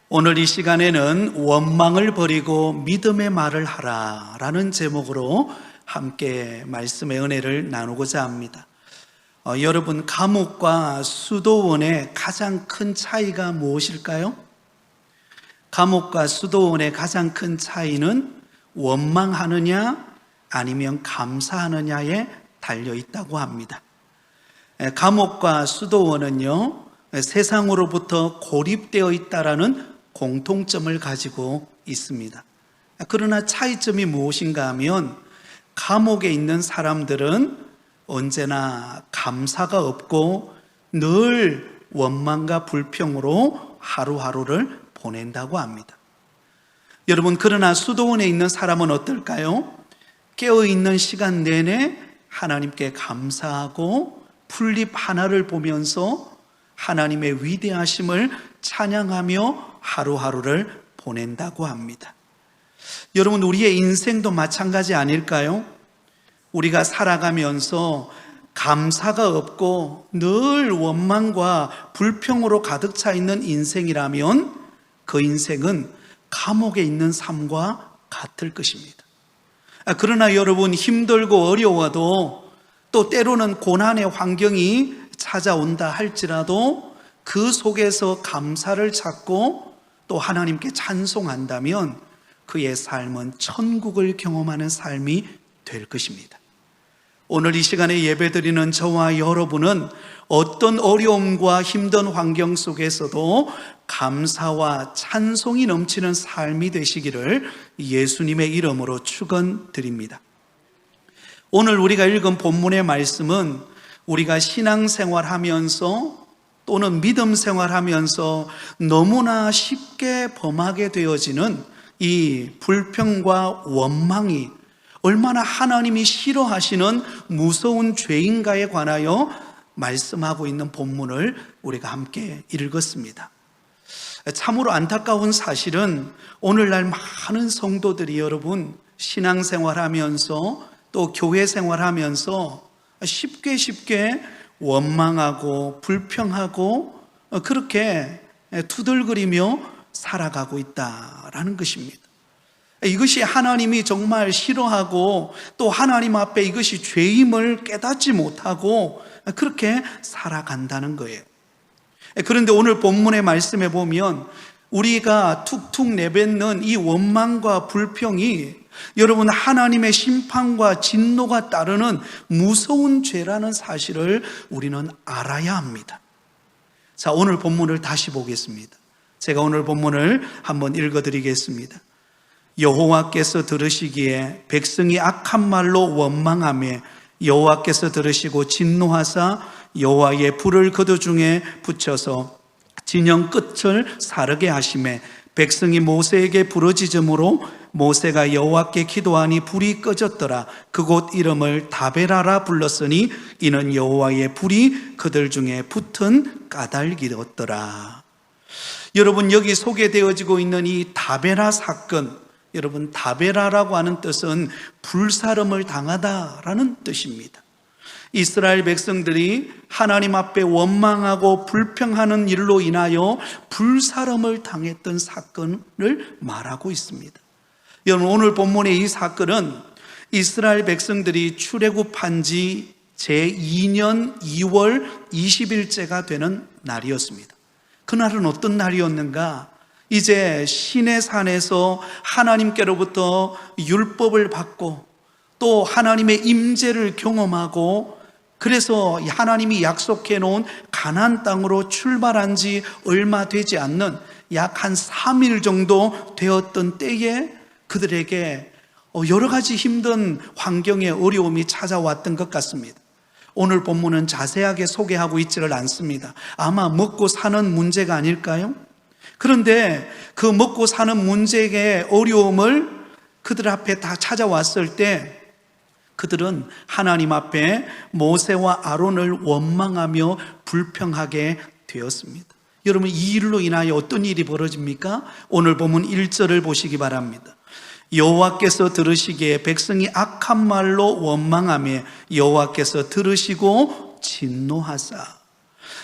오늘 이 시간에는 원망을 버리고 믿음의 말을 하라 라는 제목으로 함께 말씀의 은혜를 나누고자 합니다. 여러분, 감옥과 수도원의 가장 큰 차이가 무엇일까요? 감옥과 수도원의 가장 큰 차이는 원망하느냐 아니면 감사하느냐에 달려 있다고 합니다. 감옥과 수도원은요, 세상으로부터 고립되어 있다라는 공통점을 가지고 있습니다. 그러나 차이점이 무엇인가 하면 감옥에 있는 사람들은 언제나 감사가 없고 늘 원망과 불평으로 하루하루를 보낸다고 합니다. 여러분, 그러나 수도원에 있는 사람은 어떨까요? 깨어있는 시간 내내 하나님께 감사하고 풀잎 하나를 보면서 하나님의 위대하심을 찬양하며 하루하루를 보낸다고 합니다. 여러분, 우리의 인생도 마찬가지 아닐까요? 우리가 살아가면서 감사가 없고 늘 원망과 불평으로 가득 차 있는 인생이라면 그 인생은 감옥에 있는 삶과 같을 것입니다. 그러나 여러분, 힘들고 어려워도 또 때로는 고난의 환경이 찾아온다 할지라도 그 속에서 감사를 찾고 또 하나님께 찬송한다면 그의 삶은 천국을 경험하는 삶이 될 것입니다. 오늘 이 시간에 예배드리는 저와 여러분은 어떤 어려움과 힘든 환경 속에서도 감사와 찬송이 넘치는 삶이 되시기를 예수님의 이름으로 축원드립니다. 오늘 우리가 읽은 본문의 말씀은 우리가 신앙생활하면서 또는 믿음 생활하면서 너무나 쉽게 범하게 되어지는 이 불평과 원망이 얼마나 하나님이 싫어하시는 무서운 죄인가에 관하여 말씀하고 있는 본문을 우리가 함께 읽었습니다. 참으로 안타까운 사실은 오늘날 많은 성도들이 여러분 신앙생활하면서 또 교회 생활하면서 쉽게 원망하고 불평하고 그렇게 투덜거리며 살아가고 있다라는 것입니다. 이것이 하나님이 정말 싫어하고 또 하나님 앞에 이것이 죄임을 깨닫지 못하고 그렇게 살아간다는 거예요. 그런데 오늘 본문의 말씀에 보면 우리가 툭툭 내뱉는 이 원망과 불평이 여러분 하나님의 심판과 진노가 따르는 무서운 죄라는 사실을 우리는 알아야 합니다. 자, 오늘 본문을 다시 보겠습니다. 제가 오늘 본문을 한번 읽어드리겠습니다. 여호와께서 들으시기에 백성이 악한 말로 원망하며 여호와께서 들으시고 진노하사 여호와의 불을 그들 중에 붙여서 진영 끝을 사르게 하시매 백성이 모세에게 부르짖음으로 모세가 여호와께 기도하니 불이 꺼졌더라. 그곳 이름을 다베라라 불렀으니 이는 여호와의 불이 그들 중에 붙은 까닭이었더라. 여러분, 여기 소개되어지고 있는 이 다베라 사건, 여러분 다베라라고 하는 뜻은 불사름을 당하다라는 뜻입니다. 이스라엘 백성들이 하나님 앞에 원망하고 불평하는 일로 인하여 불사름을 당했던 사건을 말하고 있습니다. 여러분, 오늘 본문의 이 사건은 이스라엘 백성들이 출애굽한 지 제2년 2월 20일째가 되는 날이었습니다. 그날은 어떤 날이었는가? 이제 시내산에서 하나님께로부터 율법을 받고 또 하나님의 임재를 경험하고 그래서 하나님이 약속해 놓은 가나안 땅으로 출발한 지 얼마 되지 않는 약 한 3일 정도 되었던 때에 그들에게 여러 가지 힘든 환경의 어려움이 찾아왔던 것 같습니다. 오늘 본문은 자세하게 소개하고 있지를 않습니다. 아마 먹고 사는 문제가 아닐까요? 그런데 그 먹고 사는 문제의 어려움을 그들 앞에 다 찾아왔을 때 그들은 하나님 앞에 모세와 아론을 원망하며 불평하게 되었습니다. 여러분, 이 일로 인하여 어떤 일이 벌어집니까? 오늘 본문 1절을 보시기 바랍니다. 여호와께서 들으시기에 백성이 악한 말로 원망하며 여호와께서 들으시고 진노하사.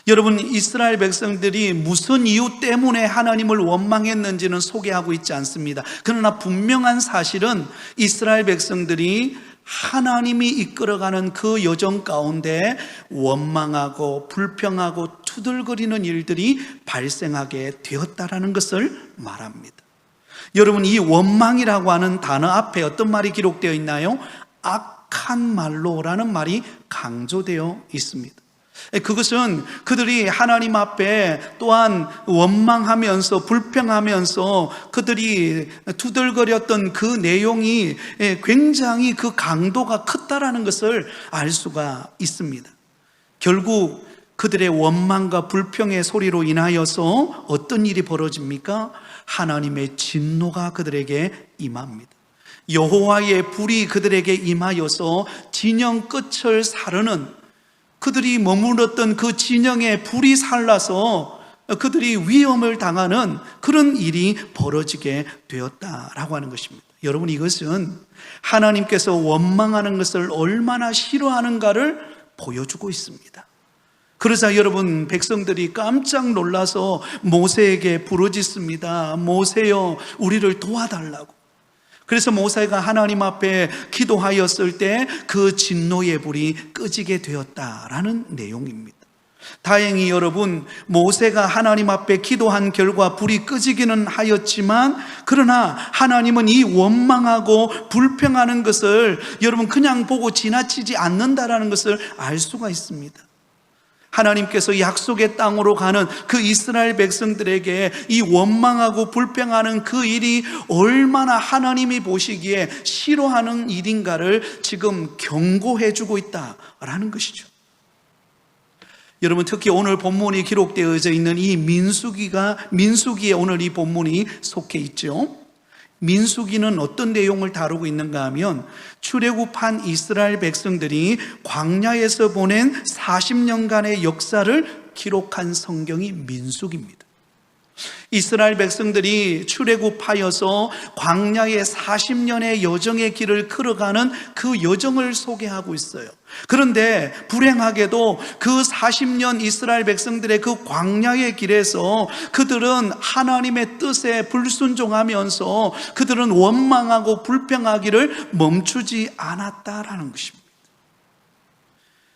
여러분, 이스라엘 백성들이 무슨 이유 때문에 하나님을 원망했는지는 소개하고 있지 않습니다. 그러나 분명한 사실은 이스라엘 백성들이 하나님이 이끌어가는 그 여정 가운데 원망하고 불평하고 투덜거리는 일들이 발생하게 되었다라는 것을 말합니다. 여러분, 이 원망이라고 하는 단어 앞에 어떤 말이 기록되어 있나요? 악한 말로라는 말이 강조되어 있습니다. 그것은 그들이 하나님 앞에 또한 원망하면서 불평하면서 그들이 투덜거렸던 그 내용이 굉장히 그 강도가 컸다라는 것을 알 수가 있습니다. 결국 그들의 원망과 불평의 소리로 인하여서 어떤 일이 벌어집니까? 하나님의 진노가 그들에게 임합니다. 여호와의 불이 그들에게 임하여서 진영 끝을 사르는, 그들이 머물렀던 그 진영에 불이 살라서 그들이 위험을 당하는 그런 일이 벌어지게 되었다라고 하는 것입니다. 여러분, 이것은 하나님께서 원망하는 것을 얼마나 싫어하는가를 보여주고 있습니다. 그러자 여러분, 백성들이 깜짝 놀라서 모세에게 부르짖습니다. 모세여, 우리를 도와달라고. 그래서 모세가 하나님 앞에 기도하였을 때 그 진노의 불이 꺼지게 되었다라는 내용입니다. 다행히 여러분, 모세가 하나님 앞에 기도한 결과 불이 꺼지기는 하였지만, 그러나 하나님은 이 원망하고 불평하는 것을 여러분 그냥 보고 지나치지 않는다라는 것을 알 수가 있습니다. 하나님께서 약속의 땅으로 가는 그 이스라엘 백성들에게 이 원망하고 불평하는 그 일이 얼마나 하나님이 보시기에 싫어하는 일인가를 지금 경고해 주고 있다라는 것이죠. 여러분, 특히 오늘 본문이 기록되어져 있는 이 민수기에 오늘 이 본문이 속해 있죠. 민수기는 어떤 내용을 다루고 있는가 하면, 출애굽한 이스라엘 백성들이 광야에서 보낸 40년간의 역사를 기록한 성경이 민수기입니다. 이스라엘 백성들이 출애굽하여서 광야의 40년의 여정의 길을 걸어가는 그 여정을 소개하고 있어요. 그런데 불행하게도 그 40년 이스라엘 백성들의 그 광야의 길에서 그들은 하나님의 뜻에 불순종하면서 그들은 원망하고 불평하기를 멈추지 않았다라는 것입니다.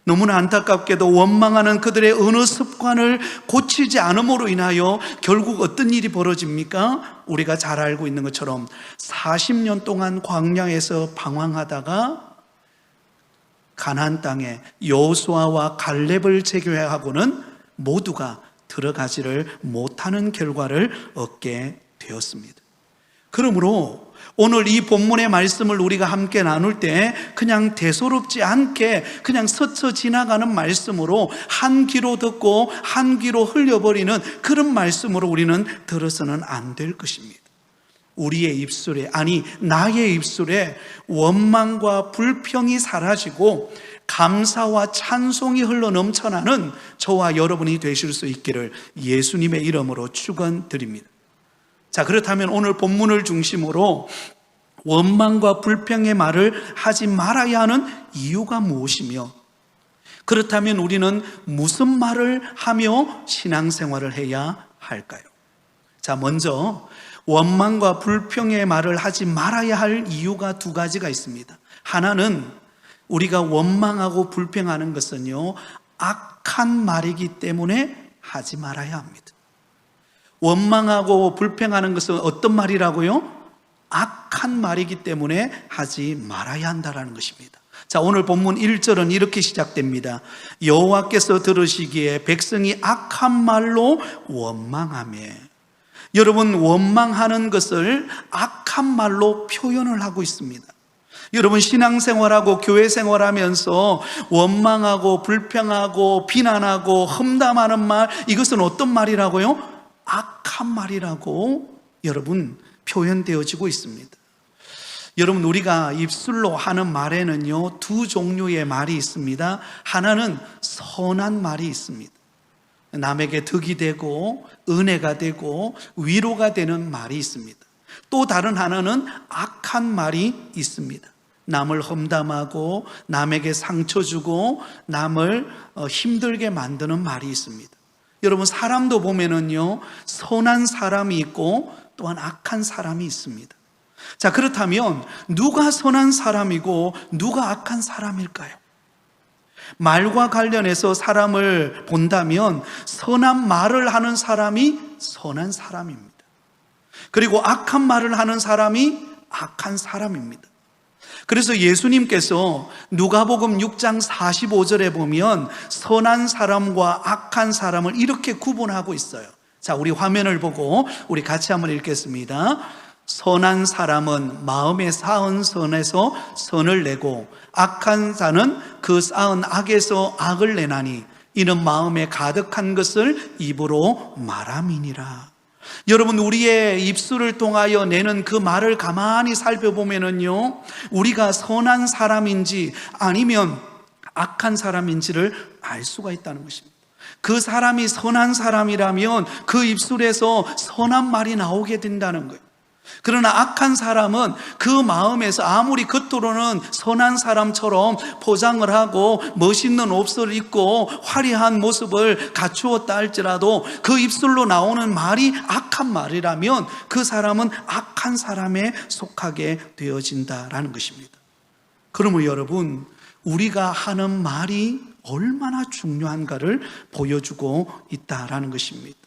너무나 안타깝게도 원망하는 그들의 어느 습관을 고치지 않음으로 인하여 결국 어떤 일이 벌어집니까? 우리가 잘 알고 있는 것처럼 40년 동안 광야에서 방황하다가 가나안 땅에 여호수아와 갈렙을 제외하고는 모두가 들어가지를 못하는 결과를 얻게 되었습니다. 그러므로 오늘 이 본문의 말씀을 우리가 함께 나눌 때 그냥 대수롭지 않게 그냥 스쳐 지나가는 말씀으로 한 귀로 듣고 한 귀로 흘려버리는 그런 말씀으로 우리는 들어서는 안 될 것입니다. 우리의 입술에, 아니 나의 입술에 원망과 불평이 사라지고 감사와 찬송이 흘러 넘쳐나는 저와 여러분이 되실 수 있기를 예수님의 이름으로 축원드립니다. 자, 그렇다면 오늘 본문을 중심으로 원망과 불평의 말을 하지 말아야 하는 이유가 무엇이며, 그렇다면 우리는 무슨 말을 하며 신앙생활을 해야 할까요? 자, 먼저 원망과 불평의 말을 하지 말아야 할 이유가 두 가지가 있습니다. 하나는 우리가 원망하고 불평하는 것은요, 악한 말이기 때문에 하지 말아야 합니다. 원망하고 불평하는 것은 어떤 말이라고요? 악한 말이기 때문에 하지 말아야 한다는 것입니다. 자, 오늘 본문 1절은 이렇게 시작됩니다. 여호와께서 들으시기에 백성이 악한 말로 원망하며. 여러분, 원망하는 것을 악한 말로 표현을 하고 있습니다. 여러분, 신앙생활하고 교회생활하면서 원망하고 불평하고 비난하고 험담하는 말, 이것은 어떤 말이라고요? 악한 말이라고 여러분 표현되어지고 있습니다. 여러분, 우리가 입술로 하는 말에는요, 두 종류의 말이 있습니다. 하나는 선한 말이 있습니다. 남에게 덕이 되고 은혜가 되고 위로가 되는 말이 있습니다. 또 다른 하나는 악한 말이 있습니다. 남을 험담하고 남에게 상처 주고 남을 힘들게 만드는 말이 있습니다. 여러분, 사람도 보면은요, 선한 사람이 있고 또한 악한 사람이 있습니다. 자, 그렇다면 누가 선한 사람이고 누가 악한 사람일까요? 말과 관련해서 사람을 본다면 선한 말을 하는 사람이 선한 사람입니다. 그리고 악한 말을 하는 사람이 악한 사람입니다. 그래서 예수님께서 누가복음 6장 45절에 보면 선한 사람과 악한 사람을 이렇게 구분하고 있어요. 자, 우리 화면을 보고 우리 같이 한번 읽겠습니다. 선한 사람은 마음에 쌓은 선에서 선을 내고 악한 자는 그 쌓은 악에서 악을 내나니 이는 마음에 가득한 것을 입으로 말함이니라. 여러분, 우리의 입술을 통하여 내는 그 말을 가만히 살펴보면은요, 우리가 선한 사람인지 아니면 악한 사람인지를 알 수가 있다는 것입니다. 그 사람이 선한 사람이라면 그 입술에서 선한 말이 나오게 된다는 거예요. 그러나 악한 사람은 그 마음에서 아무리 겉으로는 선한 사람처럼 포장을 하고 멋있는 옷을 입고 화려한 모습을 갖추었다 할지라도 그 입술로 나오는 말이 악한 말이라면 그 사람은 악한 사람에 속하게 되어진다라는 것입니다. 그러면 여러분, 우리가 하는 말이 얼마나 중요한가를 보여주고 있다라는 것입니다.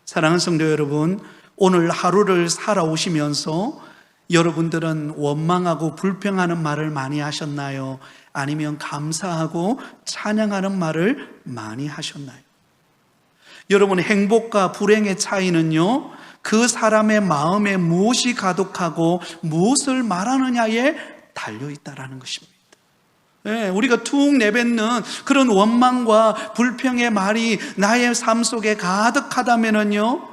사랑하는 성도 여러분, 오늘 하루를 살아오시면서 여러분들은 원망하고 불평하는 말을 많이 하셨나요? 아니면 감사하고 찬양하는 말을 많이 하셨나요? 여러분, 행복과 불행의 차이는요, 그 사람의 마음에 무엇이 가득하고 무엇을 말하느냐에 달려있다라는 것입니다. 네, 우리가 툭 내뱉는 그런 원망과 불평의 말이 나의 삶 속에 가득하다면요,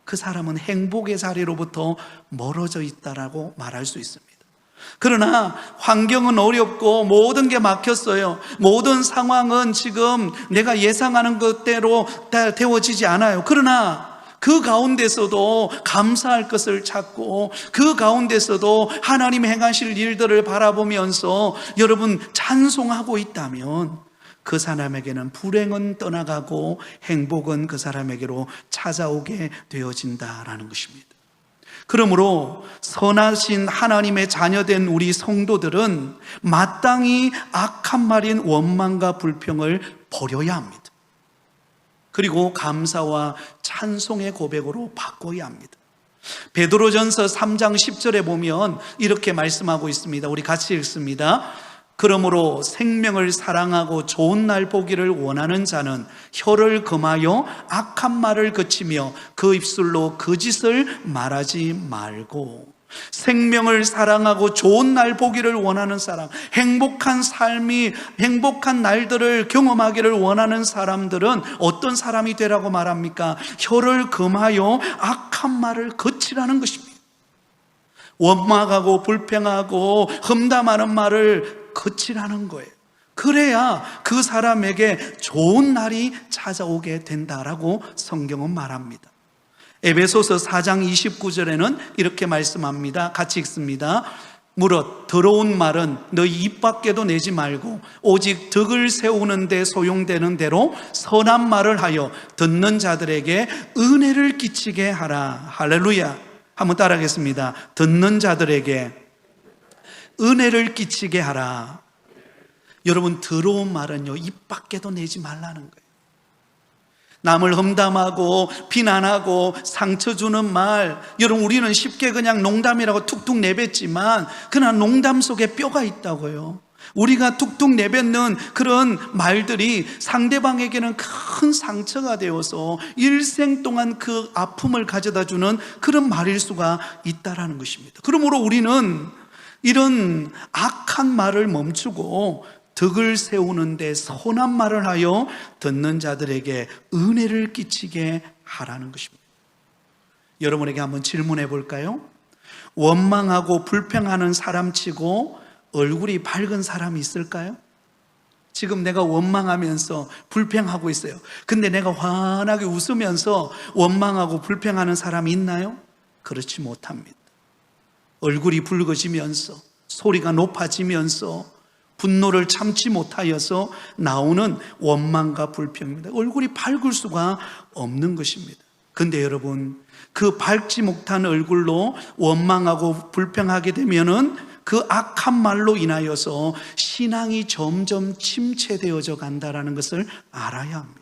그 사람은 행복의 자리로부터 멀어져 있다라고 말할 수 있습니다. 그러나 환경은 어렵고 모든 게 막혔어요. 모든 상황은 지금 내가 예상하는 것대로 다 되어지지 않아요. 그러나 그 가운데서도 감사할 것을 찾고 그 가운데서도 하나님 행하실 일들을 바라보면서 여러분 찬송하고 있다면 그 사람에게는 불행은 떠나가고 행복은 그 사람에게로 찾아오게 되어진다라는 것입니다. 그러므로 선하신 하나님의 자녀된 우리 성도들은 마땅히 악한 말인 원망과 불평을 버려야 합니다. 그리고 감사와 찬송의 고백으로 바꿔야 합니다. 베드로전서 3장 10절에 보면 이렇게 말씀하고 있습니다. 우리 같이 읽습니다. 그러므로 생명을 사랑하고 좋은 날 보기를 원하는 자는 혀를 금하여 악한 말을 그치며 그 입술로 거짓을 말하지 말고. 생명을 사랑하고 좋은 날 보기를 원하는 사람, 행복한 삶이, 행복한 날들을 경험하기를 원하는 사람들은 어떤 사람이 되라고 말합니까? 혀를 금하여 악한 말을 거치라는 것입니다. 원망하고 불평하고 험담하는 말을 거치라는 거예요. 그래야 그 사람에게 좋은 날이 찾아오게 된다라고 성경은 말합니다. 에베소서 4장 29절에는 이렇게 말씀합니다. 같이 읽습니다. 무릇 더러운 말은 너희 입 밖에도 내지 말고 오직 덕을 세우는 데 소용되는 대로 선한 말을 하여 듣는 자들에게 은혜를 끼치게 하라. 할렐루야. 한번 따라하겠습니다. 듣는 자들에게 은혜를 끼치게 하라. 여러분, 더러운 말은요, 입 밖에도 내지 말라는 거예요. 남을 험담하고 비난하고 상처 주는 말, 여러분, 우리는 쉽게 그냥 농담이라고 툭툭 내뱉지만 그러나 농담 속에 뼈가 있다고요. 우리가 툭툭 내뱉는 그런 말들이 상대방에게는 큰 상처가 되어서 일생 동안 그 아픔을 가져다 주는 그런 말일 수가 있다라는 것입니다. 그러므로 우리는 이런 악한 말을 멈추고 덕을 세우는데 선한 말을 하여 듣는 자들에게 은혜를 끼치게 하라는 것입니다. 여러분에게 한번 질문해 볼까요? 원망하고 불평하는 사람치고 얼굴이 밝은 사람이 있을까요? 지금 내가 원망하면서 불평하고 있어요. 근데 내가 환하게 웃으면서 원망하고 불평하는 사람이 있나요? 그렇지 못합니다. 얼굴이 붉어지면서 소리가 높아지면서 분노를 참지 못하여서 나오는 원망과 불평입니다. 얼굴이 밝을 수가 없는 것입니다. 근데 여러분, 그 밝지 못한 얼굴로 원망하고 불평하게 되면은 그 악한 말로 인하여서 신앙이 점점 침체되어져 간다라는 것을 알아야 합니다.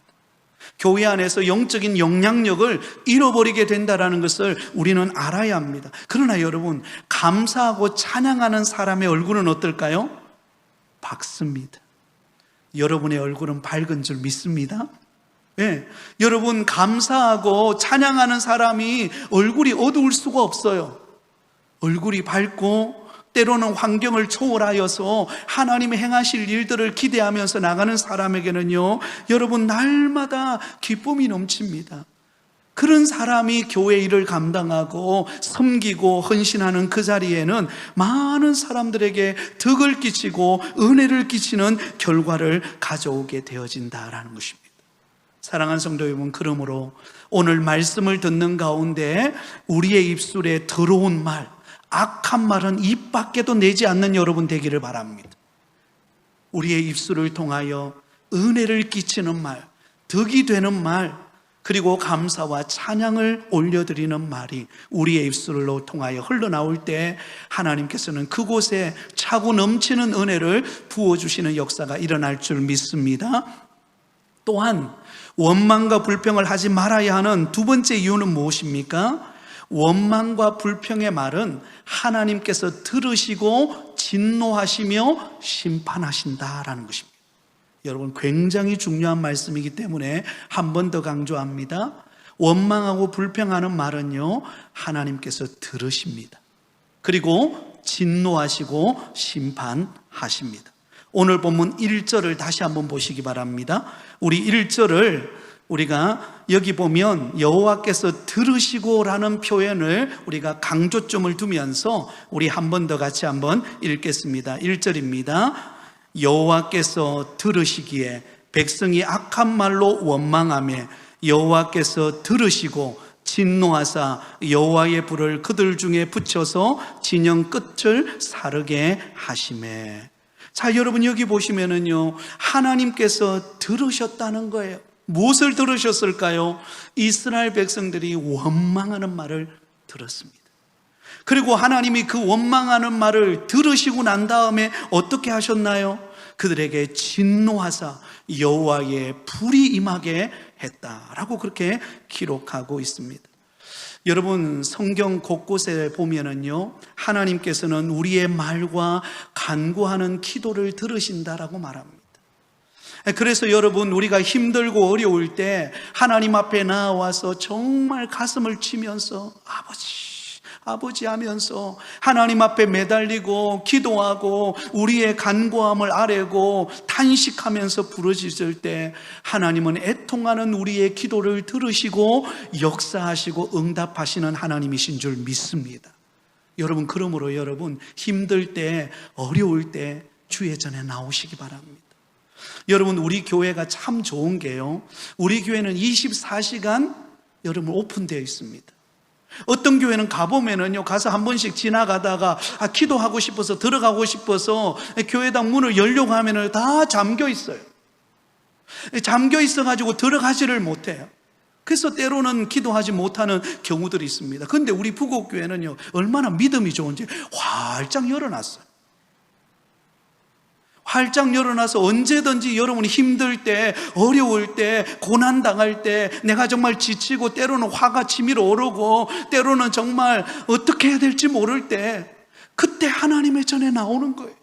교회 안에서 영적인 영향력을 잃어버리게 된다는 것을 우리는 알아야 합니다. 그러나 여러분, 감사하고 찬양하는 사람의 얼굴은 어떨까요? 밝습니다. 여러분의 얼굴은 밝은 줄 믿습니다. 네. 여러분, 감사하고 찬양하는 사람이 얼굴이 어두울 수가 없어요. 얼굴이 밝고 때로는 환경을 초월하여서 하나님의 행하실 일들을 기대하면서 나가는 사람에게는요, 여러분, 날마다 기쁨이 넘칩니다. 그런 사람이 교회 일을 감당하고 섬기고 헌신하는 그 자리에는 많은 사람들에게 덕을 끼치고 은혜를 끼치는 결과를 가져오게 되어진다라는 것입니다. 사랑하는 성도 여러분, 그러므로 오늘 말씀을 듣는 가운데 우리의 입술에 더러운 말, 악한 말은 입 밖에도 내지 않는 여러분 되기를 바랍니다. 우리의 입술을 통하여 은혜를 끼치는 말, 덕이 되는 말, 그리고 감사와 찬양을 올려드리는 말이 우리의 입술로 통하여 흘러나올 때 하나님께서는 그곳에 차고 넘치는 은혜를 부어주시는 역사가 일어날 줄 믿습니다. 또한 원망과 불평을 하지 말아야 하는 두 번째 이유는 무엇입니까? 원망과 불평의 말은 하나님께서 들으시고 진노하시며 심판하신다라는 것입니다. 여러분, 굉장히 중요한 말씀이기 때문에 한 번 더 강조합니다. 원망하고 불평하는 말은요, 하나님께서 들으십니다. 그리고 진노하시고 심판하십니다. 오늘 본문 1절을 다시 한번 보시기 바랍니다. 우리 1절을 우리가 여기 보면 여호와께서 들으시고라는 표현을 우리가 강조점을 두면서 우리 한 번 더 같이 한번 읽겠습니다. 1절입니다. 여호와께서 들으시기에 백성이 악한 말로 원망하며 여호와께서 들으시고 진노하사 여호와의 불을 그들 중에 붙여서 진영 끝을 사르게 하시매. 자, 여러분, 여기 보시면은요, 하나님께서 들으셨다는 거예요. 무엇을 들으셨을까요? 이스라엘 백성들이 원망하는 말을 들었습니다. 그리고 하나님이 그 원망하는 말을 들으시고 난 다음에 어떻게 하셨나요? 그들에게 진노하사 여호와의 불이 임하게 했다라고 그렇게 기록하고 있습니다. 여러분, 성경 곳곳에 보면은요, 하나님께서는 우리의 말과 간구하는 기도를 들으신다라고 말합니다. 그래서 여러분, 우리가 힘들고 어려울 때 하나님 앞에 나와서 정말 가슴을 치면서 아버지 하면서 하나님 앞에 매달리고 기도하고 우리의 간구함을 아뢰고 탄식하면서 부르짖을 때 하나님은 애통하는 우리의 기도를 들으시고 역사하시고 응답하시는 하나님이신 줄 믿습니다. 여러분, 그러므로 여러분, 힘들 때 어려울 때 주의 전에 나오시기 바랍니다. 여러분, 우리 교회가 참 좋은 게요, 우리 교회는 24시간 여러분 오픈되어 있습니다. 어떤 교회는 가보면은요, 가서 한 번씩 지나가다가 기도하고 싶어서 들어가고 싶어서 교회당 문을 열려고 하면은 다 잠겨 있어요. 잠겨 있어가지고 들어가지를 못해요. 그래서 때로는 기도하지 못하는 경우들이 있습니다. 그런데 우리 부곡교회는요, 얼마나 믿음이 좋은지 활짝 열어놨어요. 활짝 열어놔서 언제든지 여러분이 힘들 때, 어려울 때, 고난당할 때, 내가 정말 지치고 때로는 화가 치밀어 오르고 때로는 정말 어떻게 해야 될지 모를 때, 그때 하나님의 전에 나오는 거예요.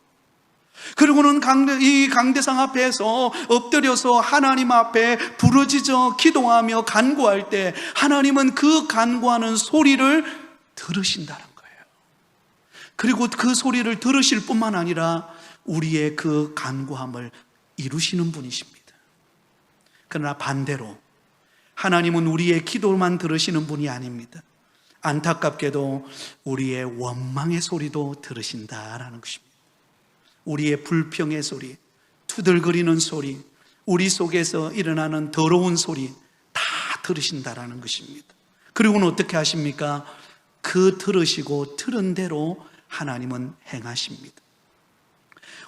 그리고는 이 강대상 앞에서 엎드려서 하나님 앞에 부르짖어 기도하며 간구할 때 하나님은 그 간구하는 소리를 들으신다는 거예요. 그리고 그 소리를 들으실 뿐만 아니라 우리의 그 간구함을 이루시는 분이십니다. 그러나 반대로 하나님은 우리의 기도만 들으시는 분이 아닙니다. 안타깝게도 우리의 원망의 소리도 들으신다라는 것입니다. 우리의 불평의 소리, 투덜거리는 소리, 우리 속에서 일어나는 더러운 소리 다 들으신다라는 것입니다. 그리고는 어떻게 하십니까? 그 들으시고 들은 대로 하나님은 행하십니다.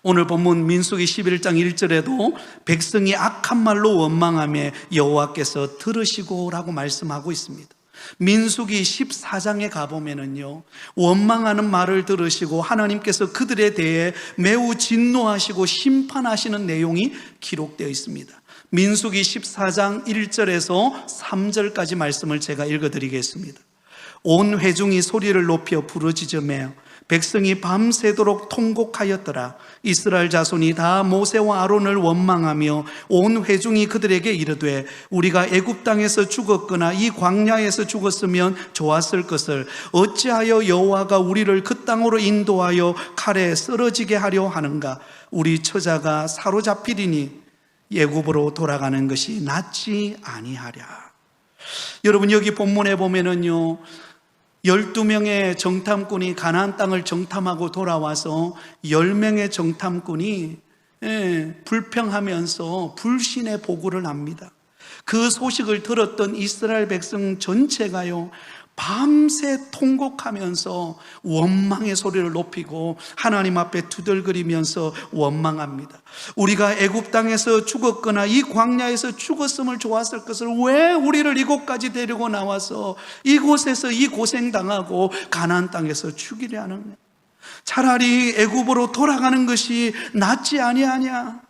오늘 본문 민수기 11장 1절에도 백성이 악한 말로 원망하며 여호와께서 들으시고 라고 말씀하고 있습니다. 민수기 14장에 가보면은요, 원망하는 말을 들으시고 하나님께서 그들에 대해 매우 진노하시고 심판하시는 내용이 기록되어 있습니다. 민수기 14장 1절에서 3절까지 말씀을 제가 읽어드리겠습니다. 온 회중이 소리를 높여 부르짖으며 백성이 밤새도록 통곡하였더라. 이스라엘 자손이 다 모세와 아론을 원망하며 온 회중이 그들에게 이르되 우리가 애굽 땅에서 죽었거나 이 광야에서 죽었으면 좋았을 것을 어찌하여 여호와가 우리를 그 땅으로 인도하여 칼에 쓰러지게 하려 하는가? 우리 처자가 사로잡히리니 애굽으로 돌아가는 것이 낫지 아니하랴. 여러분, 여기 본문에 보면은요, 12명의 정탐꾼이 가나안 땅을 정탐하고 돌아와서 10명의 정탐꾼이 불평하면서 불신의 보고를 합니다. 그 소식을 들었던 이스라엘 백성 전체가요, 밤새 통곡하면서 원망의 소리를 높이고 하나님 앞에 두들거리면서 원망합니다. 우리가 애굽 땅에서 죽었거나 이 광야에서 죽었으면 좋았을 것을 왜 우리를 이곳까지 데리고 나와서 이곳에서 이 고생당하고 가나안 땅에서 죽이려 하느냐? 차라리 애굽으로 돌아가는 것이 낫지 아니하냐?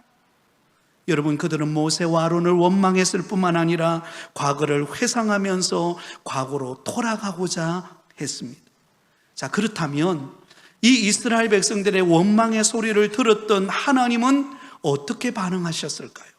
여러분, 그들은 모세와 아론을 원망했을 뿐만 아니라 과거를 회상하면서 과거로 돌아가고자 했습니다. 자, 그렇다면 이 이스라엘 백성들의 원망의 소리를 들었던 하나님은 어떻게 반응하셨을까요?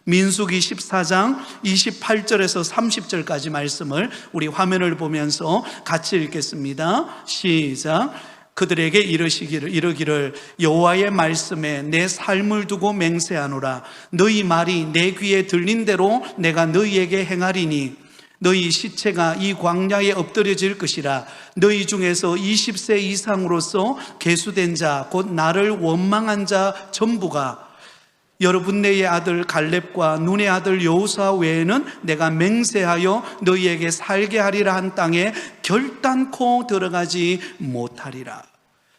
민수기 14장 28절에서 30절까지 말씀을 우리 화면을 보면서 같이 읽겠습니다. 시작. 그들에게 이르기를 여호와의 말씀에 내 삶을 두고 맹세하노라. 너희 말이 내 귀에 들린 대로 내가 너희에게 행하리니 너희 시체가 이 광야에 엎드려질 것이라. 너희 중에서 20세 이상으로서 계수된 자 곧 나를 원망한 자 전부가 여러분네의 아들 갈렙과 눈의 아들 여호수아 외에는 내가 맹세하여 너희에게 살게 하리라 한 땅에 결단코 들어가지 못하리라.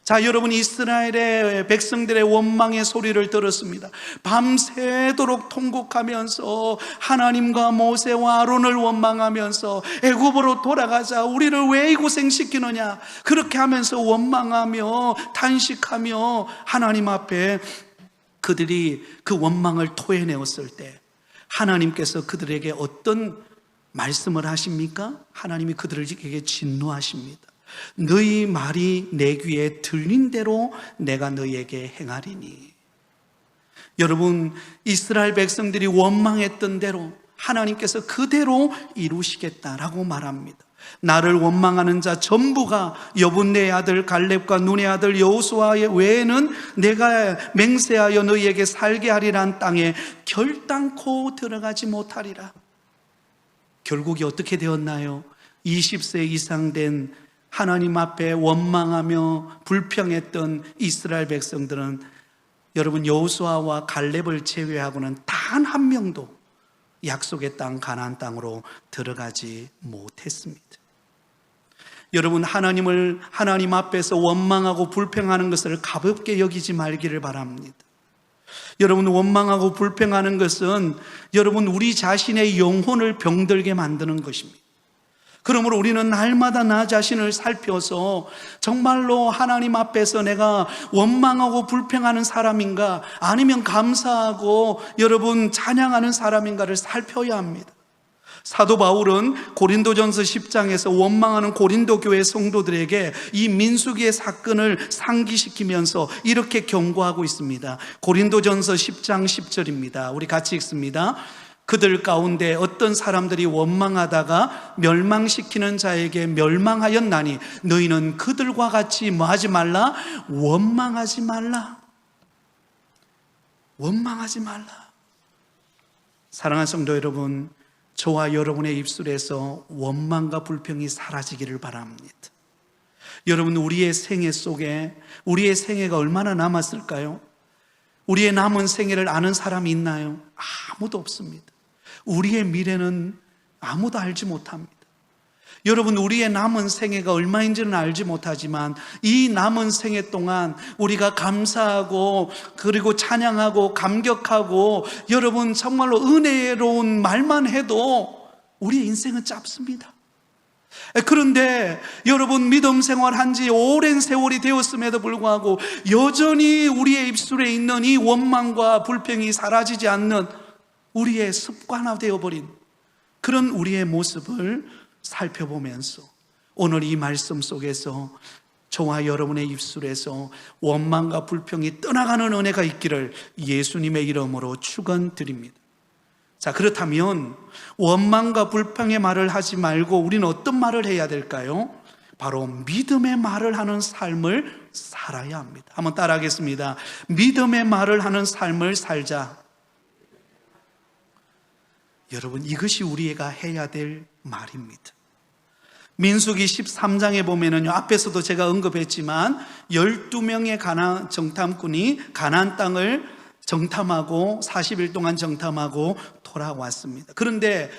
자, 여러분, 이스라엘의 백성들의 원망의 소리를 들었습니다. 밤새도록 통곡하면서 하나님과 모세와 아론을 원망하면서 애굽으로 돌아가자, 우리를 왜 이 고생시키느냐, 그렇게 하면서 원망하며 탄식하며 하나님 앞에 그들이 그 원망을 토해내었을 때 하나님께서 그들에게 어떤 말씀을 하십니까? 하나님이 그들에게 진노하십니다. 너희 말이 내 귀에 들린 대로 내가 너희에게 행하리니. 여러분, 이스라엘 백성들이 원망했던 대로 하나님께서 그대로 이루시겠다라고 말합니다. 나를 원망하는 자 전부가 여분네의 아들 갈렙과 눈의 아들 여호수아 외에는 내가 맹세하여 너희에게 살게 하리란 땅에 결단코 들어가지 못하리라. 결국이 어떻게 되었나요? 20세 이상 된 하나님 앞에 원망하며 불평했던 이스라엘 백성들은 여러분, 여호수아와 갈렙을 제외하고는 단 한 명도 약속의 땅 가나안 땅으로 들어가지 못했습니다. 여러분, 하나님 앞에서 원망하고 불평하는 것을 가볍게 여기지 말기를 바랍니다. 여러분, 원망하고 불평하는 것은 여러분 우리 자신의 영혼을 병들게 만드는 것입니다. 그러므로 우리는 날마다 나 자신을 살펴서 정말로 하나님 앞에서 내가 원망하고 불평하는 사람인가, 아니면 감사하고 여러분 찬양하는 사람인가를 살펴야 합니다. 사도 바울은 고린도전서 10장에서 원망하는 고린도 교회 성도들에게 이 민수기의 사건을 상기시키면서 이렇게 경고하고 있습니다. 고린도전서 10장 10절입니다. 우리 같이 읽습니다. 그들 가운데 어떤 사람들이 원망하다가 멸망시키는 자에게 멸망하였나니 너희는 그들과 같이 뭐 하지 말라? 원망하지 말라. 원망하지 말라. 사랑하는 성도 여러분, 저와 여러분의 입술에서 원망과 불평이 사라지기를 바랍니다. 여러분, 우리의 생애 속에 우리의 생애가 얼마나 남았을까요? 우리의 남은 생애를 아는 사람이 있나요? 아무도 없습니다. 우리의 미래는 아무도 알지 못합니다. 여러분, 우리의 남은 생애가 얼마인지는 알지 못하지만 이 남은 생애 동안 우리가 감사하고 그리고 찬양하고 감격하고 여러분 정말로 은혜로운 말만 해도 우리의 인생은 짧습니다. 그런데 여러분, 믿음 생활한 지 오랜 세월이 되었음에도 불구하고 여전히 우리의 입술에 있는 이 원망과 불평이 사라지지 않는 우리의 습관화되어 버린 그런 우리의 모습을 살펴보면서 오늘 이 말씀 속에서 저와 여러분의 입술에서 원망과 불평이 떠나가는 은혜가 있기를 예수님의 이름으로 축원드립니다. 자, 그렇다면 원망과 불평의 말을 하지 말고 우리는 어떤 말을 해야 될까요? 바로 믿음의 말을 하는 삶을 살아야 합니다. 한번 따라하겠습니다. 믿음의 말을 하는 삶을 살자. 여러분, 이것이 우리가 해야 될 말입니다. 민수기 13장에 보면은요, 앞에서도 제가 언급했지만 12명의 가나안 정탐꾼이 가나안 땅을 정탐하고 40일 동안 정탐하고 돌아왔습니다. 그런데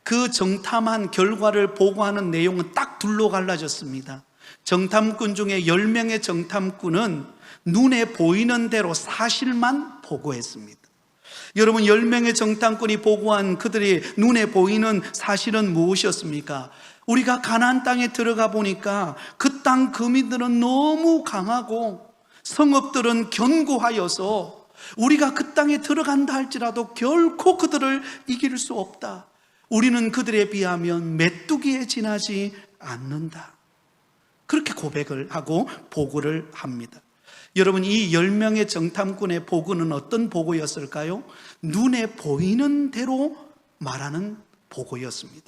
그 정탐한 결과를 보고하는 내용은 딱 둘로 갈라졌습니다. 정탐꾼 중에 10명의 정탐꾼은 눈에 보이는 대로 사실만 보고했습니다. 여러분, 10명의 정탐꾼이 보고한 그들이 눈에 보이는 사실은 무엇이었습니까? 우리가 가나안 땅에 들어가 보니까 그 땅 거민들은 너무 강하고 성읍들은 견고하여서 우리가 그 땅에 들어간다 할지라도 결코 그들을 이길 수 없다. 우리는 그들에 비하면 메뚜기에 지나지 않는다. 그렇게 고백을 하고 보고를 합니다. 여러분, 이 10명의 정탐꾼의 보고는 어떤 보고였을까요? 눈에 보이는 대로 말하는 보고였습니다.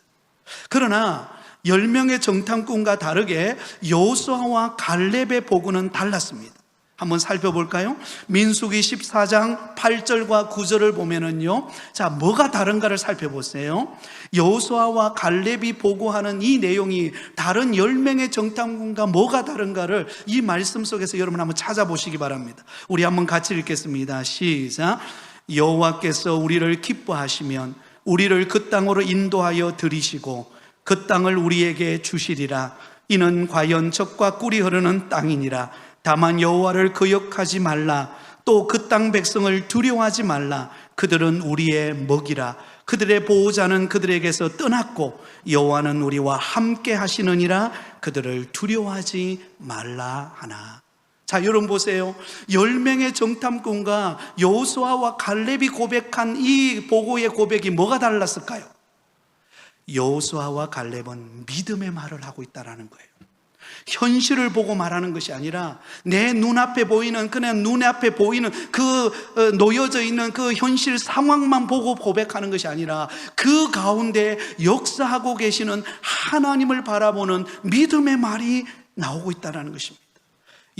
그러나 10명의 정탐꾼과 다르게 여호수아와 갈렙의 보고는 달랐습니다. 한번 살펴볼까요? 민수기 14장 8절과 9절을 보면은요, 자, 뭐가 다른가를 살펴보세요. 여호수아와 갈렙이 보고하는 이 내용이 다른 10명의 정탐꾼과 뭐가 다른가를 이 말씀 속에서 여러분 한번 찾아보시기 바랍니다. 우리 한번 같이 읽겠습니다. 시작. 여호와께서 우리를 기뻐하시면 우리를 그 땅으로 인도하여 들이시고 그 땅을 우리에게 주시리라. 이는 과연 젖과 꿀이 흐르는 땅이니라. 다만 여호와를 거역하지 말라. 또 그 땅 백성을 두려워하지 말라. 그들은 우리의 먹이라. 그들의 보호자는 그들에게서 떠났고 여호와는 우리와 함께 하시느니라. 그들을 두려워하지 말라 하나. 자, 여러분 보세요. 10명의 정탐꾼과 여호수아와 갈렙이 고백한 이 보고의 고백이 뭐가 달랐을까요? 여호수아와 갈렙은 믿음의 말을 하고 있다는 거예요. 현실을 보고 말하는 것이 아니라 내 눈앞에 보이는, 그냥 눈앞에 보이는 그 놓여져 있는 그 현실 상황만 보고 고백하는 것이 아니라 그 가운데 역사하고 계시는 하나님을 바라보는 믿음의 말이 나오고 있다는 것입니다.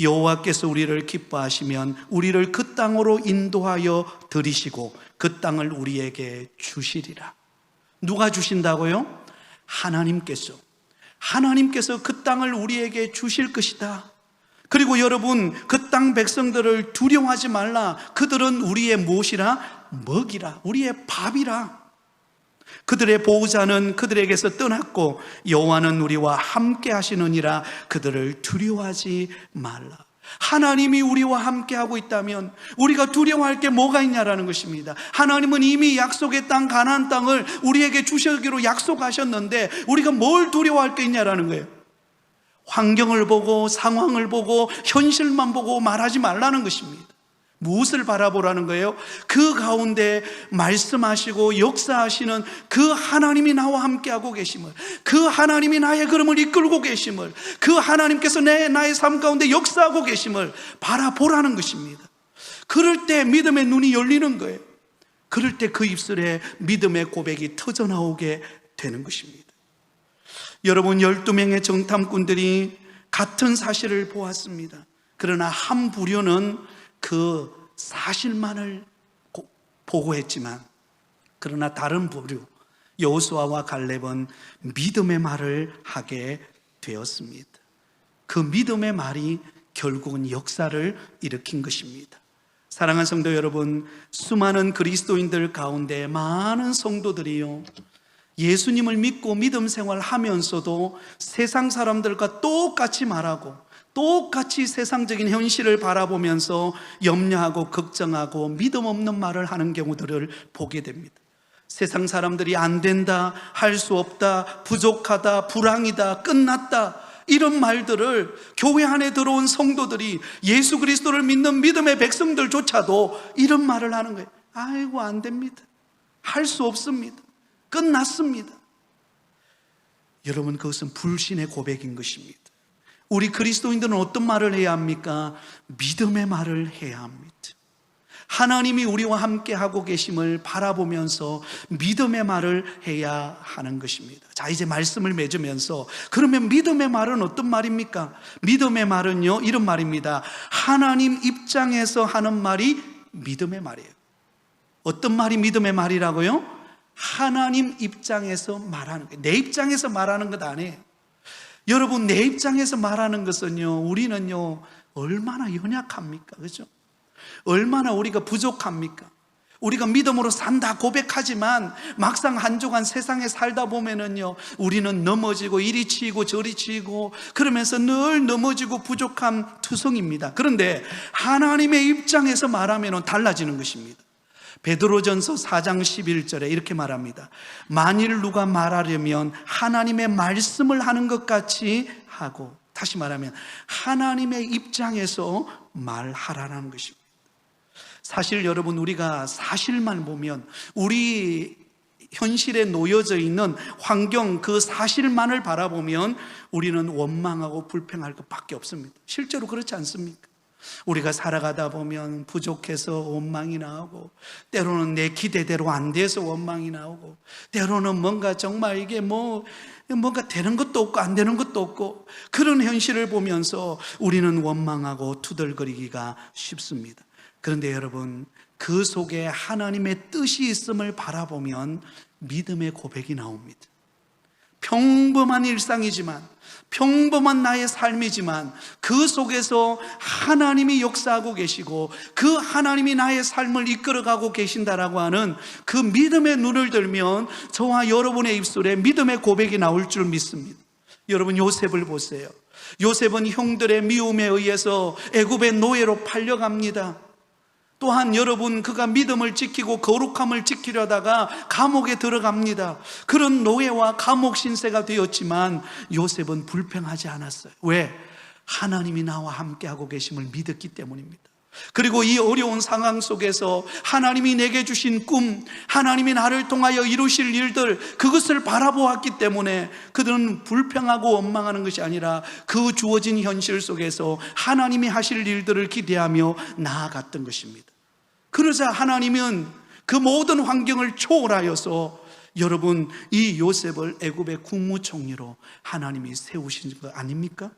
여호와께서 우리를 기뻐하시면 우리를 그 땅으로 인도하여 들이시고 그 땅을 우리에게 주시리라. 누가 주신다고요? 하나님께서 그 땅을 우리에게 주실 것이다. 그리고 여러분, 그 땅 백성들을 두려워하지 말라. 그들은 우리의 무엇이라? 먹이라. 우리의 밥이라. 그들의 보호자는 그들에게서 떠났고 여호와는 우리와 함께 하시느니라. 그들을 두려워하지 말라. 하나님이 우리와 함께하고 있다면 우리가 두려워할 게 뭐가 있냐라는 것입니다. 하나님은 이미 약속의 땅 가나안 땅을 우리에게 주시기로 약속하셨는데 우리가 뭘 두려워할 게 있냐라는 거예요. 환경을 보고 상황을 보고 현실만 보고 말하지 말라는 것입니다. 무엇을 바라보라는 거예요? 그 가운데 말씀하시고 역사하시는 그 하나님이 나와 함께하고 계심을, 그 하나님이 나의 걸음을 이끌고 계심을, 그 하나님께서 나의 삶 가운데 역사하고 계심을 바라보라는 것입니다. 그럴 때 믿음의 눈이 열리는 거예요. 그럴 때 그 입술에 믿음의 고백이 터져나오게 되는 것입니다. 여러분, 12명의 정탐꾼들이 같은 사실을 보았습니다. 그러나 한 부류는 그 사실만을 보고했지만, 그러나 다른 부류 여호수아와 갈렙은 믿음의 말을 하게 되었습니다. 그 믿음의 말이 결국은 역사를 일으킨 것입니다. 사랑하는 성도 여러분, 수많은 그리스도인들 가운데 많은 성도들이요, 예수님을 믿고 믿음 생활 하면서도 세상 사람들과 똑같이 말하고 똑같이 세상적인 현실을 바라보면서 염려하고 걱정하고 믿음 없는 말을 하는 경우들을 보게 됩니다. 세상 사람들이 안 된다, 할 수 없다, 부족하다, 불황이다, 끝났다, 이런 말들을 교회 안에 들어온 성도들이, 예수 그리스도를 믿는 믿음의 백성들조차도 이런 말을 하는 거예요. 아이고, 안 됩니다. 할 수 없습니다. 끝났습니다. 여러분, 그것은 불신의 고백인 것입니다. 우리 그리스도인들은 어떤 말을 해야 합니까? 믿음의 말을 해야 합니다. 하나님이 우리와 함께 하고 계심을 바라보면서 믿음의 말을 해야 하는 것입니다. 자, 이제 말씀을 맺으면서, 그러면 믿음의 말은 어떤 말입니까? 믿음의 말은요, 이런 말입니다. 하나님 입장에서 하는 말이 믿음의 말이에요. 어떤 말이 믿음의 말이라고요? 하나님 입장에서 말하는 거예요. 내 입장에서 말하는 것 아니에요. 여러분, 내 입장에서 말하는 것은요, 우리는요 얼마나 연약합니까? 그렇죠? 얼마나 우리가 부족합니까? 우리가 믿음으로 산다 고백하지만 막상 한 주간 세상에 살다 보면은요, 우리는 넘어지고 이리 치이고 저리 치이고 그러면서 늘 넘어지고 부족한 투성입니다. 그런데 하나님의 입장에서 말하면 달라지는 것입니다. 베드로전서 4장 11절에 이렇게 말합니다. 만일 누가 말하려면 하나님의 말씀을 하는 것 같이 하고, 다시 말하면 하나님의 입장에서 말하라는 것입니다. 사실 여러분, 우리가 사실만 보면, 우리 현실에 놓여져 있는 환경, 그 사실만을 바라보면 우리는 원망하고 불평할 것밖에 없습니다. 실제로 그렇지 않습니까? 우리가 살아가다 보면 부족해서 원망이 나오고, 때로는 내 기대대로 안 돼서 원망이 나오고, 때로는 뭔가 정말 이게 뭔가 되는 것도 없고 안 되는 것도 없고, 그런 현실을 보면서 우리는 원망하고 투덜거리기가 쉽습니다. 그런데 여러분, 그 속에 하나님의 뜻이 있음을 바라보면 믿음의 고백이 나옵니다. 평범한 일상이지만, 평범한 나의 삶이지만 그 속에서 하나님이 역사하고 계시고 그 하나님이 나의 삶을 이끌어가고 계신다라고 하는 그 믿음의 눈을 들면 저와 여러분의 입술에 믿음의 고백이 나올 줄 믿습니다. 여러분, 요셉을 보세요. 요셉은 형들의 미움에 의해서 애굽의 노예로 팔려갑니다. 또한 여러분, 그가 믿음을 지키고 거룩함을 지키려다가 감옥에 들어갑니다. 그런 노예와 감옥 신세가 되었지만 요셉은 불평하지 않았어요. 왜? 하나님이 나와 함께하고 계심을 믿었기 때문입니다. 그리고 이 어려운 상황 속에서 하나님이 내게 주신 꿈, 하나님이 나를 통하여 이루실 일들, 그것을 바라보았기 때문에 그들은 불평하고 원망하는 것이 아니라 그 주어진 현실 속에서 하나님이 하실 일들을 기대하며 나아갔던 것입니다. 그러자 하나님은 그 모든 환경을 초월하여서 여러분, 이 요셉을 애굽의 국무총리로 하나님이 세우신 거 아닙니까?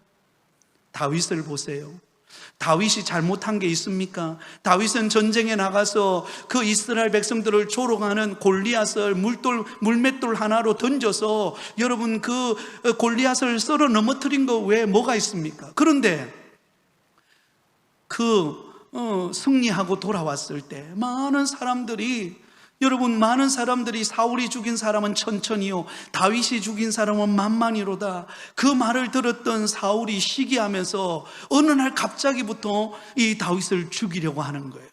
다윗을 보세요. 다윗이 잘못한 게 있습니까? 다윗은 전쟁에 나가서 그 이스라엘 백성들을 조롱하는 골리앗을 물맷돌 하나로 던져서 여러분, 그 골리앗을 썰어 넘어뜨린 거 외에 뭐가 있습니까? 그런데 승리하고 돌아왔을 때 많은 사람들이 사울이 죽인 사람은 천천히요, 다윗이 죽인 사람은 만만히로다, 그 말을 들었던 사울이 시기하면서 어느 날 갑자기부터 이 다윗을 죽이려고 하는 거예요.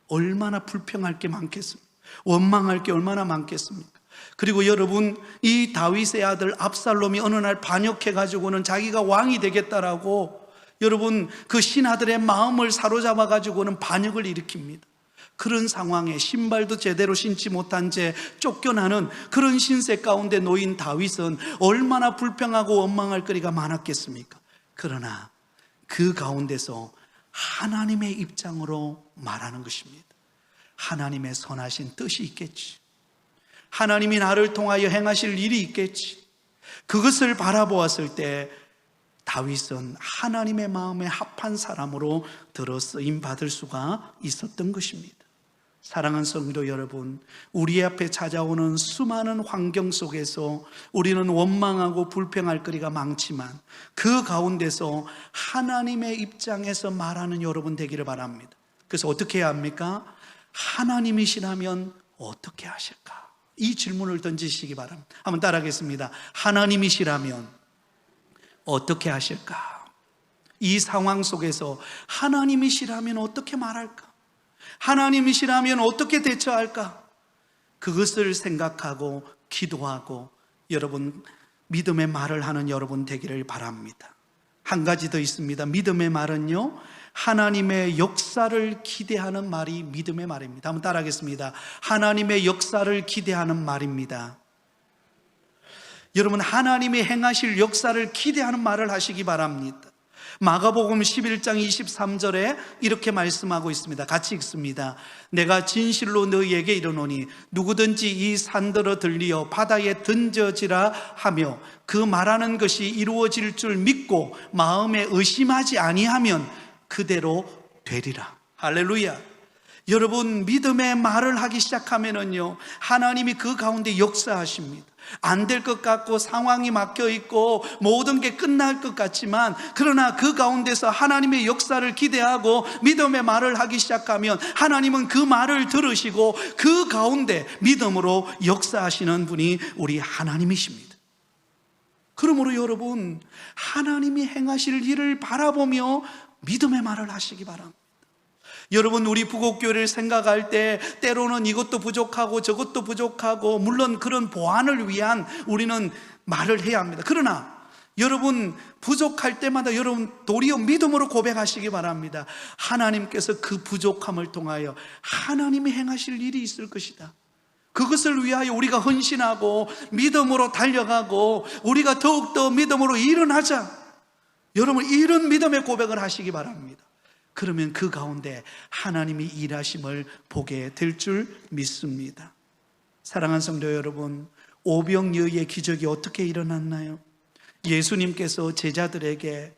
얼마나 불평할 게 많겠습니까? 원망할 게 얼마나 많겠습니까? 그리고 여러분, 이 다윗의 아들 압살롬이 어느 날 반역해가지고는 자기가 왕이 되겠다라고 여러분, 그 신하들의 마음을 사로잡아 가지고는 반역을 일으킵니다. 그런 상황에 신발도 제대로 신지 못한 채 쫓겨나는 그런 신세 가운데 놓인 다윗은 얼마나 불평하고 원망할 거리가 많았겠습니까? 그러나 그 가운데서 하나님의 입장으로 말하는 것입니다. 하나님의 선하신 뜻이 있겠지, 하나님이 나를 통하여 행하실 일이 있겠지. 그것을 바라보았을 때 다윗은 하나님의 마음에 합한 사람으로 들어 쓰임 받을 수가 있었던 것입니다. 사랑하는 성도 여러분, 우리 앞에 찾아오는 수많은 환경 속에서 우리는 원망하고 불평할 거리가 많지만 그 가운데서 하나님의 입장에서 말하는 여러분 되기를 바랍니다. 그래서 어떻게 해야 합니까? 하나님이시라면 어떻게 하실까? 이 질문을 던지시기 바랍니다. 한번 따라하겠습니다. 하나님이시라면 어떻게 하실까? 이 상황 속에서 하나님이시라면 어떻게 말할까? 하나님이시라면 어떻게 대처할까? 그것을 생각하고 기도하고 여러분 믿음의 말을 하는 여러분 되기를 바랍니다. 한 가지 더 있습니다. 믿음의 말은요, 하나님의 역사를 기대하는 말이 믿음의 말입니다. 한번 따라하겠습니다. 하나님의 역사를 기대하는 말입니다. 여러분, 하나님이 행하실 역사를 기대하는 말을 하시기 바랍니다. 마가복음 11장 23절에 이렇게 말씀하고 있습니다. 같이 읽습니다. 내가 진실로 너희에게 이르노니 누구든지 이 산더러 들리어 바다에 던져지라 하며 그 말하는 것이 이루어질 줄 믿고 마음에 의심하지 아니하면 그대로 되리라. 할렐루야. 여러분, 믿음의 말을 하기 시작하면은요, 하나님이 그 가운데 역사하십니다. 안 될 것 같고 상황이 막혀 있고 모든 게 끝날 것 같지만, 그러나 그 가운데서 하나님의 역사를 기대하고 믿음의 말을 하기 시작하면 하나님은 그 말을 들으시고 그 가운데 믿음으로 역사하시는 분이 우리 하나님이십니다. 그러므로 여러분, 하나님이 행하실 일을 바라보며 믿음의 말을 하시기 바랍니다. 여러분, 우리 부곡교회를 생각할 때 때로는 이것도 부족하고 저것도 부족하고, 물론 그런 보완을 위한 우리는 말을 해야 합니다. 그러나 여러분, 부족할 때마다 여러분 도리어 믿음으로 고백하시기 바랍니다. 하나님께서 그 부족함을 통하여 하나님이 행하실 일이 있을 것이다. 그것을 위하여 우리가 헌신하고 믿음으로 달려가고 우리가 더욱더 믿음으로 일어나자. 여러분, 이런 믿음의 고백을 하시기 바랍니다. 그러면 그 가운데 하나님이 일하심을 보게 될 줄 믿습니다. 사랑하는 성도 여러분, 오병이어의 기적이 어떻게 일어났나요? 예수님께서 제자들에게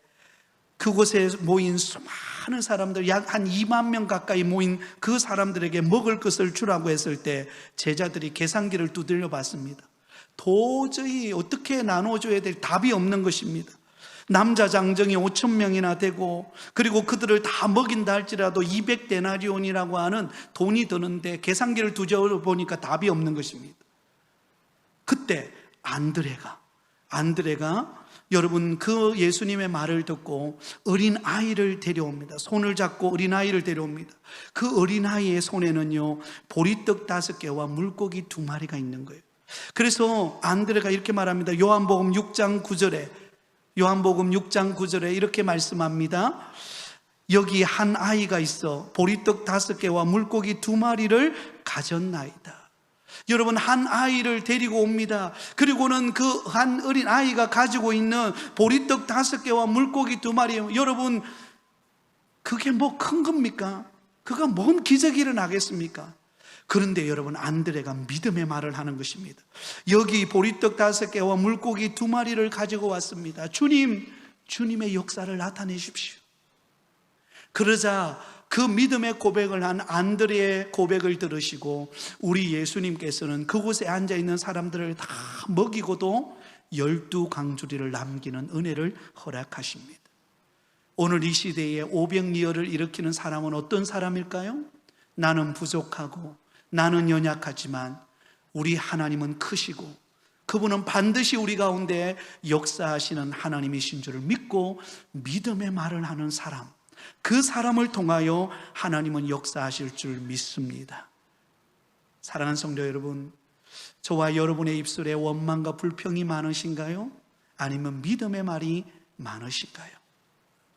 그곳에 모인 수많은 사람들, 약 한 2만 명 가까이 모인 그 사람들에게 먹을 것을 주라고 했을 때 제자들이 계산기를 두들려 봤습니다. 도저히 어떻게 나눠줘야 될 답이 없는 것입니다. 남자 장정이 5천 명이나 되고, 그리고 그들을 다 먹인다 할지라도 200데나리온이라고 하는 돈이 드는데 계산기를 두드려 보니까 답이 없는 것입니다. 그때 안드레가 여러분 그 예수님의 말을 듣고 어린 아이를 데려옵니다. 손을 잡고 어린 아이를 데려옵니다. 그 어린 아이의 손에는요, 보리떡 5개와 물고기 2마리가 있는 거예요. 그래서 안드레가 이렇게 말합니다. 요한복음 6장 9절에 이렇게 말씀합니다. 여기 한 아이가 있어 보리떡 5개와 물고기 2마리를 가졌나이다. 여러분, 한 아이를 데리고 옵니다. 그리고는 그 한 어린 아이가 가지고 있는 보리떡 5개와 물고기 2마리, 여러분 그게 뭐 큰 겁니까? 그가 뭔 기적이 일어나겠습니까? 그런데 여러분, 안드레가 믿음의 말을 하는 것입니다. 여기 보리떡 5개와 물고기 2마리를 가지고 왔습니다. 주님의 역사를 나타내십시오. 그러자 그 믿음의 고백을 한 안드레의 고백을 들으시고 우리 예수님께서는 그곳에 앉아있는 사람들을 다 먹이고도 12강주리를 남기는 은혜를 허락하십니다. 오늘 이 시대에 오병이어를 일으키는 사람은 어떤 사람일까요? 나는 부족하고 나는 연약하지만 우리 하나님은 크시고 그분은 반드시 우리 가운데 역사하시는 하나님이신 줄을 믿고 믿음의 말을 하는 사람, 그 사람을 통하여 하나님은 역사하실 줄 믿습니다. 사랑하는 성도 여러분, 저와 여러분의 입술에 원망과 불평이 많으신가요? 아니면 믿음의 말이 많으신가요?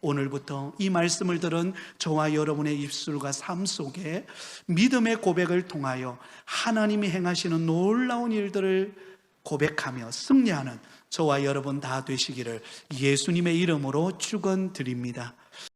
오늘부터 이 말씀을 들은 저와 여러분의 입술과 삶 속에 믿음의 고백을 통하여 하나님이 행하시는 놀라운 일들을 고백하며 승리하는 저와 여러분 다 되시기를 예수님의 이름으로 축원드립니다.